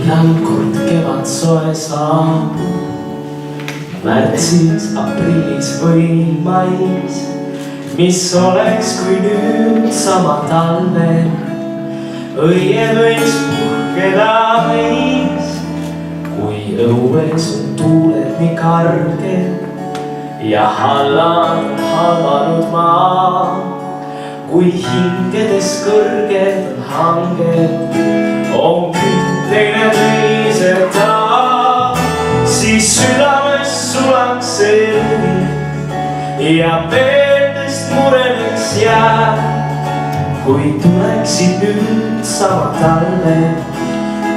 millal kord kevad soe saabub, märtsis, aprillis või mais. Mis oleks, kui nüüd sama talvel õie võiks puhkeda meis, kui õues on tuuled nii karged ja hallad halvanud maa, kui hingedes kõrged on hanged, on kütteine teiseta, siis südames sulaks see õli ja peedest mureneks jääb. Kui tuleksid nüüd sama talvel,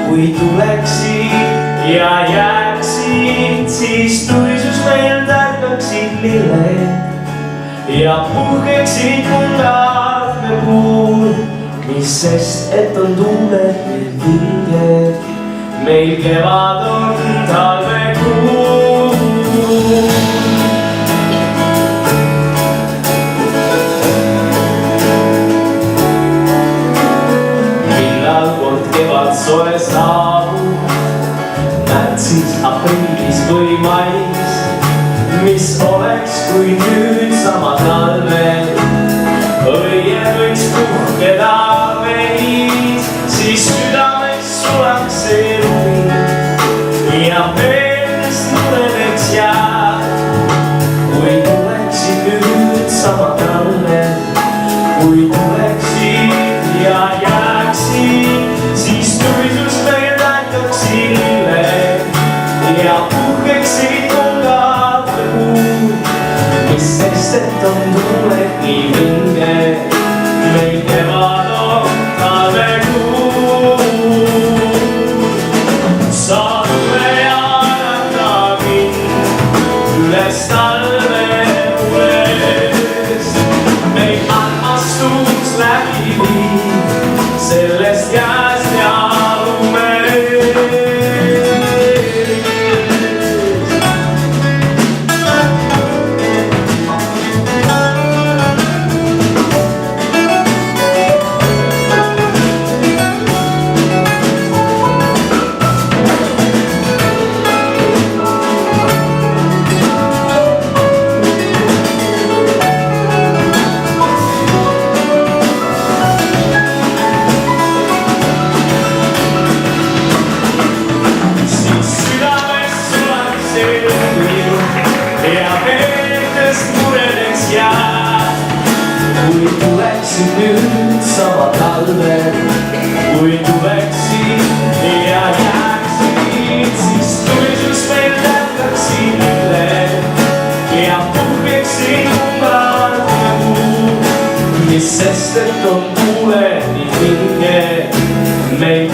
kui tuleksid ja jääksid, siis tuisus meil tärkaksid lilled ja puhkeksid kullad me puul. Mis sest, et on tuuled meil vinged, meil kevad on talvekuu. Millal kord kevad soe saabub, märtsis, aprillis või mais. Mis oleks, kui nüüd sama talvel õie võiks puhkeda meis, siis südames sulaks see õli ja peedest mureneks jääb. Kui tuleksid nüüd sama talvel, kui tuleksid ja jääksid, siis tuisus meil tärkaksid lilled ja puhkeksid kullad me puul. Mis sest, et on tuuled nii vinged, meil kevad on talvekuu. Sa tule ja ärata mind üles talveulest, meid armastus läbi viib sellest jääst ja lumest. Kui tuleksid nüüd sama talvel, kui tuleksid ja jääksid, siis tuisus meil tärkaksid lilled ja puhkeksid kullad me puul. Mis sest, et on tuuled nii vinged, meil